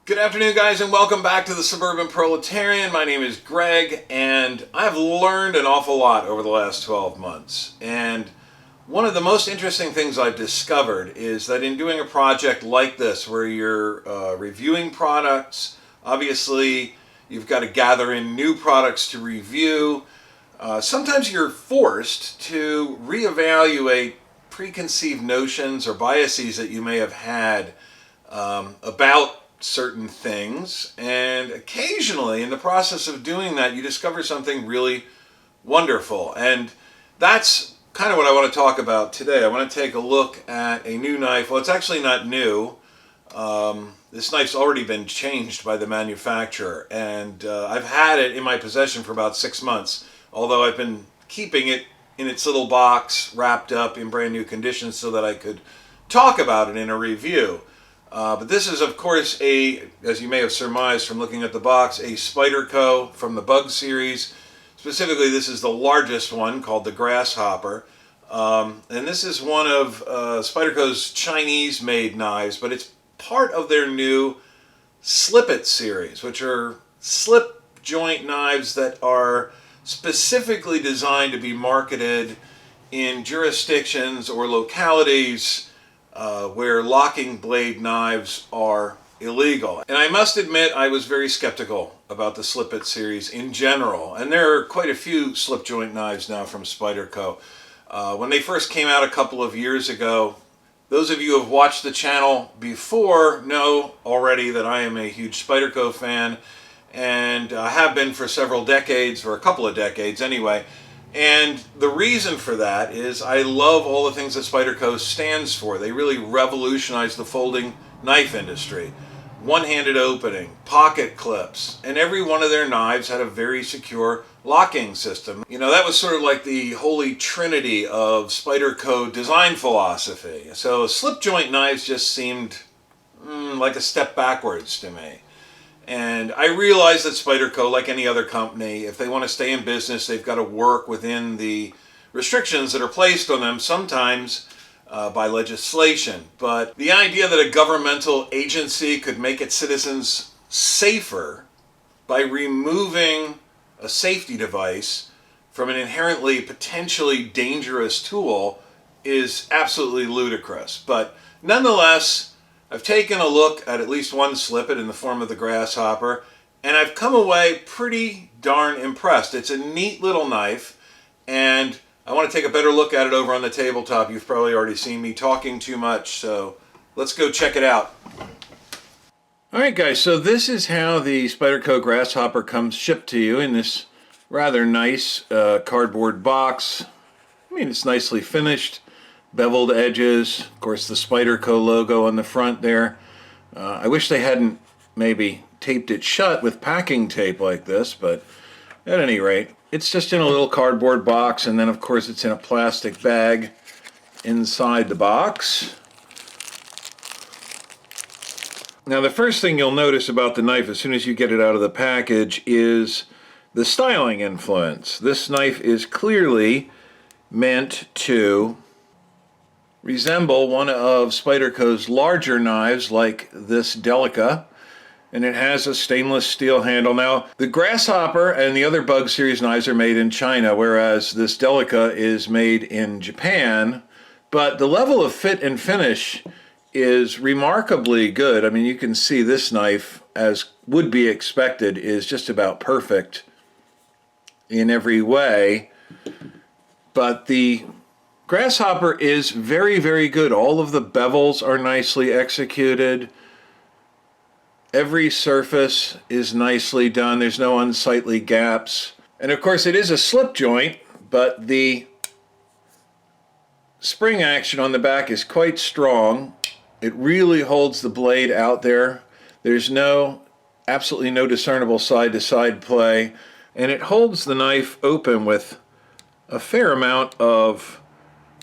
Good afternoon, guys, and welcome back to the Suburban Proletarian. My name is Greg, and I've learned an awful lot over the last 12 months. And one of the most interesting things I've discovered is that in doing a project like this, where you're reviewing products, obviously you've got to gather in new products to review. Sometimes you're forced to reevaluate preconceived notions or biases that you may have had about certain things, and occasionally in the process of doing that you discover something really wonderful. And that's kind of what I want to talk about today. I want to take a look at a new knife. Well, it's actually not new. This knife's already been changed by the manufacturer, and I've had it in my possession for about 6 months, although I've been keeping it in its little box wrapped up in brand new condition so that I could talk about it in a review. But this is, of course, as you may have surmised from looking at the box, a Spyderco from the Bug series. Specifically, this is the largest one, called the Grasshopper. And this is one of Spyderco's Chinese-made knives, but it's part of their new Slip-It series, which are slip joint knives that are specifically designed to be marketed in jurisdictions or localities where locking blade knives are illegal. And I must admit, I was very skeptical about the Slip-It series in general. And there are quite a few slip joint knives now from Spyderco. When they first came out a couple of years ago, those of you who have watched the channel before know already that I am a huge Spyderco fan, and have been for several decades, or a couple of decades anyway. And the reason for that is I love all the things that Spyderco stands for. They really revolutionized the folding knife industry. One-handed opening, pocket clips, and every one of their knives had a very secure locking system. You know, that was sort of like the holy trinity of Spyderco design philosophy. So slip joint knives just seemed like a step backwards to me. And I realize that Spyderco, like any other company, if they want to stay in business, they've got to work within the restrictions that are placed on them, sometimes by legislation. But the idea that a governmental agency could make its citizens safer by removing a safety device from an inherently potentially dangerous tool is absolutely ludicrous. But nonetheless, I've taken a look at least one Slip-It in the form of the Grasshopper, and I've come away pretty darn impressed. It's a neat little knife, and I want to take a better look at it over on the tabletop. You've probably already seen me talking too much, so let's go check it out. Alright guys, so this is how the Spyderco Grasshopper comes shipped to you in this rather nice cardboard box. I mean, it's nicely finished. Beveled edges, of course the Spyderco logo on the front there. I wish they hadn't maybe taped it shut with packing tape like this, but at any rate, it's just in a little cardboard box, and then of course it's in a plastic bag inside the box. Now the first thing you'll notice about the knife as soon as you get it out of the package is the styling influence. This knife is clearly meant to resemble one of Spyderco's larger knives, like this Delica, and it has a stainless steel handle. Now, the Grasshopper and the other Bug series knives are made in China, whereas this Delica is made in Japan, but the level of fit and finish is remarkably good. I mean, you can see this knife, as would be expected, is just about perfect in every way, but the Grasshopper is very, very good. All of the bevels are nicely executed. Every surface is nicely done. There's no unsightly gaps. And of course it is a slip joint, but the spring action on the back is quite strong. It really holds the blade out there. There's absolutely no discernible side-to-side play. And it holds the knife open with a fair amount of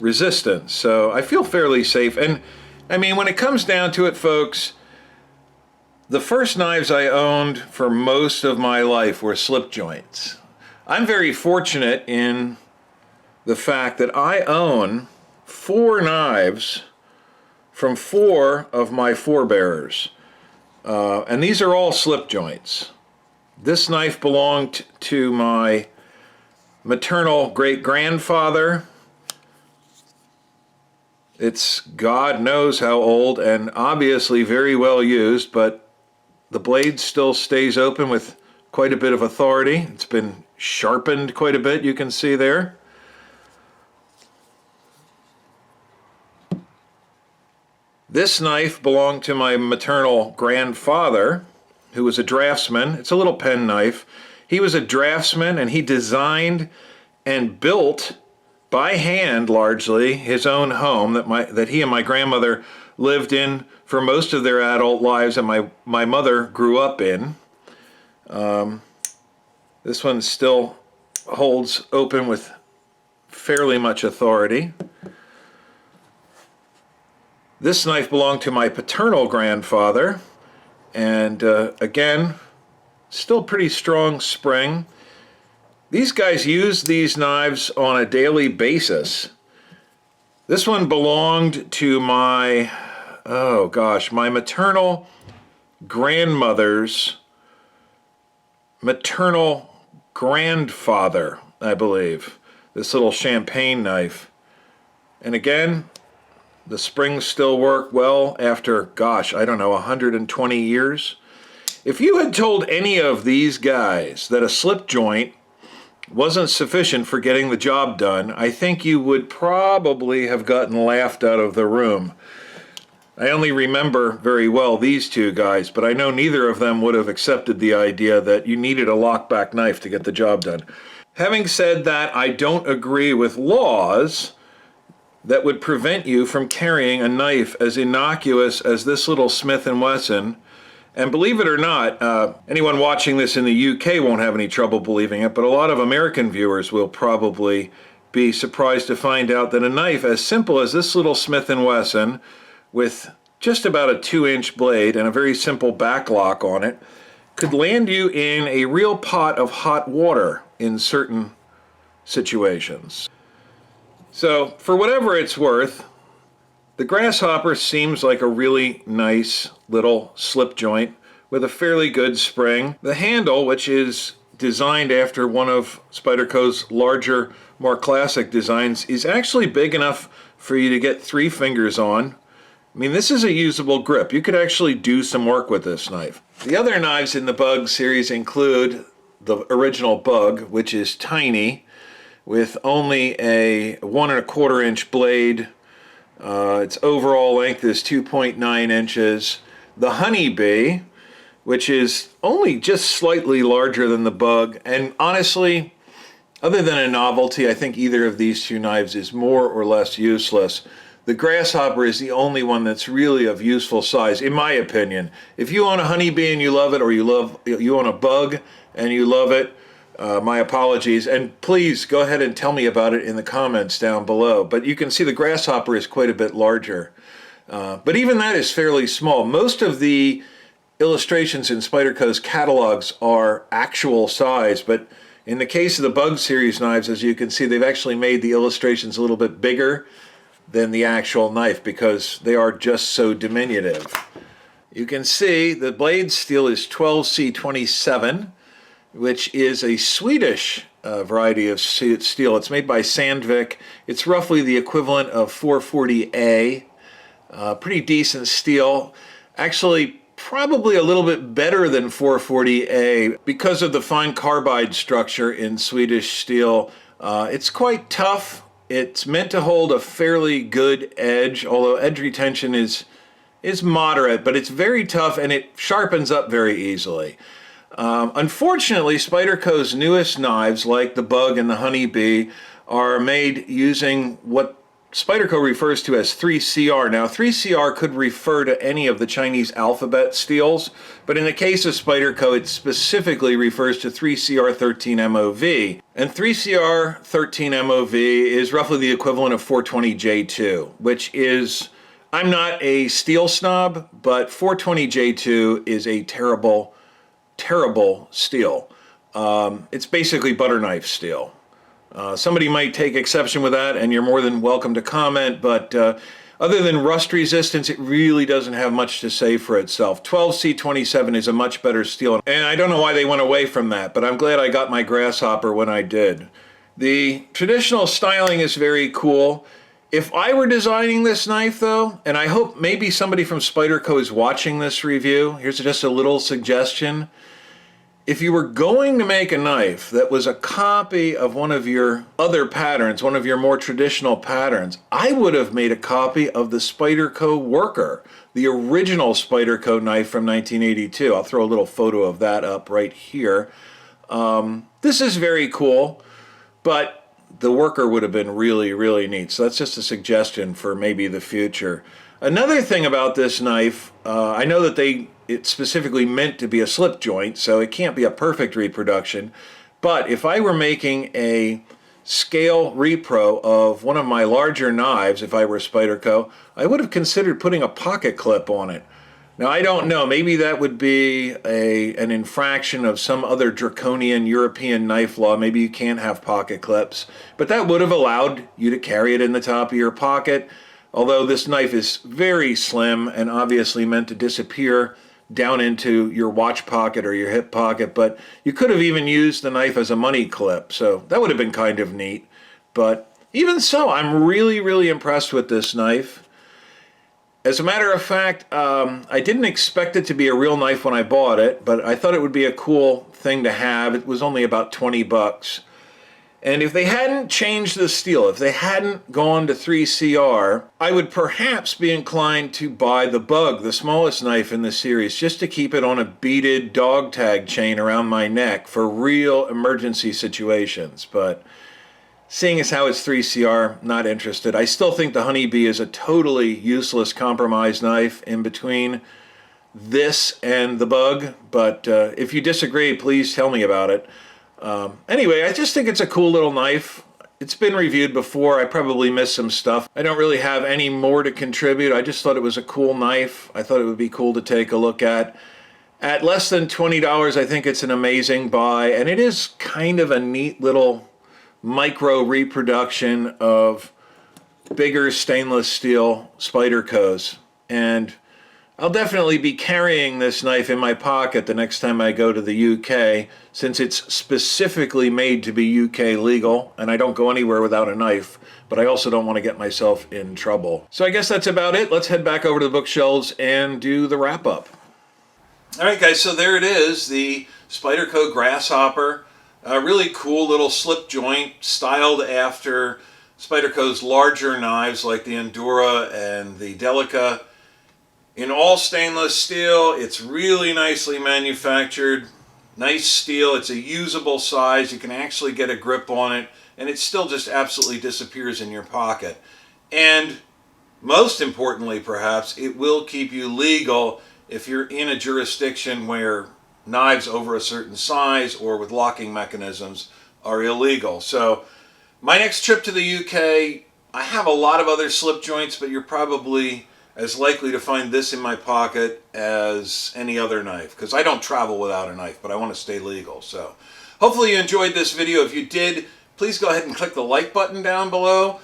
resistance, so I feel fairly safe. And I mean, when it comes down to it, folks, the first knives I owned for most of my life were slip joints. I'm very fortunate in the fact that I own 4 knives from 4 of my forebearers. And these are all slip joints. This knife belonged to my maternal great-grandfather. It's God knows how old and obviously very well used, but the blade still stays open with quite a bit of authority. It's been sharpened quite a bit, you can see there. This knife belonged to my maternal grandfather, who was a draftsman. It's a little pen knife. He was a draftsman, and he designed and built by hand largely his own home that he and my grandmother lived in for most of their adult lives, and my mother grew up in. This one still holds open with fairly much authority. This knife belonged to my paternal grandfather, and again, still pretty strong spring. These guys use these knives on a daily basis. This one belonged to my maternal grandmother's maternal grandfather, I believe. This little champagne knife. And again, the springs still work well after, 120 years. If you had told any of these guys that a slip joint wasn't sufficient for getting the job done, I think you would probably have gotten laughed out of the room. I only remember very well these two guys, but I know neither of them would have accepted the idea that you needed a lockback knife to get the job done. Having said that, I don't agree with laws that would prevent you from carrying a knife as innocuous as this little Smith & Wesson. And believe it or not, anyone watching this in the UK won't have any trouble believing it, but a lot of American viewers will probably be surprised to find out that a knife as simple as this little Smith & Wesson with just about a 2-inch blade and a very simple back lock on it could land you in a real pot of hot water in certain situations. So, for whatever it's worth, the Grasshopper seems like a really nice little slip joint with a fairly good spring. The handle, which is designed after one of Spyderco's larger, more classic designs, is actually big enough for you to get 3 fingers on. I mean, this is a usable grip. You could actually do some work with this knife. The other knives in the Bug series include the original Bug, which is tiny, with only a 1¼ inch blade. Its overall length is 2.9 inches. The Honeybee, which is only just slightly larger than the Bug, and honestly, other than a novelty, I think either of these two knives is more or less useless. The Grasshopper is the only one that's really of useful size, in my opinion. If you own a Honeybee and you love it, or you own a Bug and you love it, my apologies, and please go ahead and tell me about it in the comments down below. But you can see the Grasshopper is quite a bit larger. But even that is fairly small. Most of the illustrations in Spyderco's catalogs are actual size, but in the case of the Bug series knives, as you can see, they've actually made the illustrations a little bit bigger than the actual knife because they are just so diminutive. You can see the blade steel is 12C27, which is a Swedish variety of steel. It's made by Sandvik. It's roughly the equivalent of 440A. Pretty decent steel. Actually, probably a little bit better than 440A because of the fine carbide structure in Swedish steel. It's quite tough. It's meant to hold a fairly good edge, although edge retention is moderate, but it's very tough and it sharpens up very easily. Unfortunately, Spyderco's newest knives, like the Bug and the Honeybee, are made using what Spyderco refers to as 3CR. Now, 3CR could refer to any of the Chinese alphabet steels, but in the case of Spyderco, it specifically refers to 3CR13MOV. And 3CR13MOV is roughly the equivalent of 420J2, which is, I'm not a steel snob, but 420J2 is a terrible, terrible steel. It's basically butter knife steel. Somebody might take exception with that, and you're more than welcome to comment, but Other than rust resistance, it really doesn't have much to say for itself. 12C27 is a much better steel, and I don't know why they went away from that, but I'm glad I got my Grasshopper when I did. The traditional styling is very cool. If I were designing this knife, though, and I hope maybe somebody from Spyderco is watching this review, here's just a little suggestion. If you were going to make a knife that was a copy of one of your other patterns, one of your more traditional patterns, I would have made a copy of the Spyderco Worker, the original Spyderco knife from 1982. I'll throw a little photo of that up right here. This is very cool, but the Worker would have been really, really neat. So that's just a suggestion for maybe the future. Another thing about this knife, I know that it's specifically meant to be a slip joint, so it can't be a perfect reproduction. But if I were making a scale repro of one of my larger knives, if I were Spyderco, I would have considered putting a pocket clip on it. Now, I don't know, maybe that would be an infraction of some other draconian European knife law. Maybe you can't have pocket clips, but that would have allowed you to carry it in the top of your pocket. Although this knife is very slim and obviously meant to disappear down into your watch pocket or your hip pocket, but you could have even used the knife as a money clip, so that would have been kind of neat. But even so, I'm really, really impressed with this knife. As a matter of fact, I didn't expect it to be a real knife when I bought it, but I thought it would be a cool thing to have. It was only about 20 bucks. And if they hadn't changed the steel, if they hadn't gone to 3CR, I would perhaps be inclined to buy the Bug, the smallest knife in the series, just to keep it on a beaded dog tag chain around my neck for real emergency situations. But seeing as how it's 3CR, not interested. I still think the Honeybee is a totally useless compromise knife in between this and the Bug. But if you disagree, please tell me about it. Anyway, I just think it's a cool little knife. It's been reviewed before. I probably missed some stuff. I don't really have any more to contribute. I just thought it was a cool knife. I thought it would be cool to take a look at. At less than $20, I think it's an amazing buy, and it is kind of a neat little micro reproduction of bigger stainless steel Spydercos. And I'll definitely be carrying this knife in my pocket the next time I go to the UK, since it's specifically made to be UK legal, and I don't go anywhere without a knife, but I also don't want to get myself in trouble. So I guess that's about it. Let's head back over to the bookshelves and do the wrap-up. All right, guys, so there it is, the Spyderco Grasshopper. A really cool little slip joint styled after Spyderco's larger knives like the Endura and the Delica. In all stainless steel, it's really nicely manufactured. Nice steel, it's a usable size. You can actually get a grip on it, and it still just absolutely disappears in your pocket. And most importantly, perhaps, it will keep you legal if you're in a jurisdiction where knives over a certain size or with locking mechanisms are illegal. So my next trip to the UK, I have a lot of other slip joints, but you're probably as likely to find this in my pocket as any other knife, because I don't travel without a knife, but I want to stay legal. So hopefully you enjoyed this video. If you did, please go ahead and click the like button down below.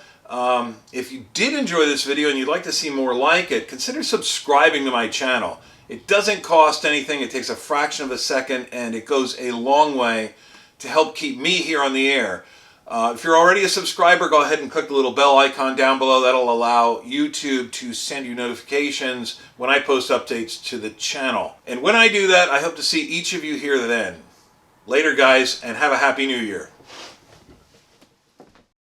If you did enjoy this video and you'd like to see more like it, consider subscribing to my channel. It doesn't cost anything. It takes a fraction of a second, and it goes a long way to help keep me here on the air. If you're already a subscriber, go ahead and click the little bell icon down below. That'll allow YouTube to send you notifications when I post updates to the channel. And when I do that, I hope to see each of you here then. Later, guys, and have a Happy New Year.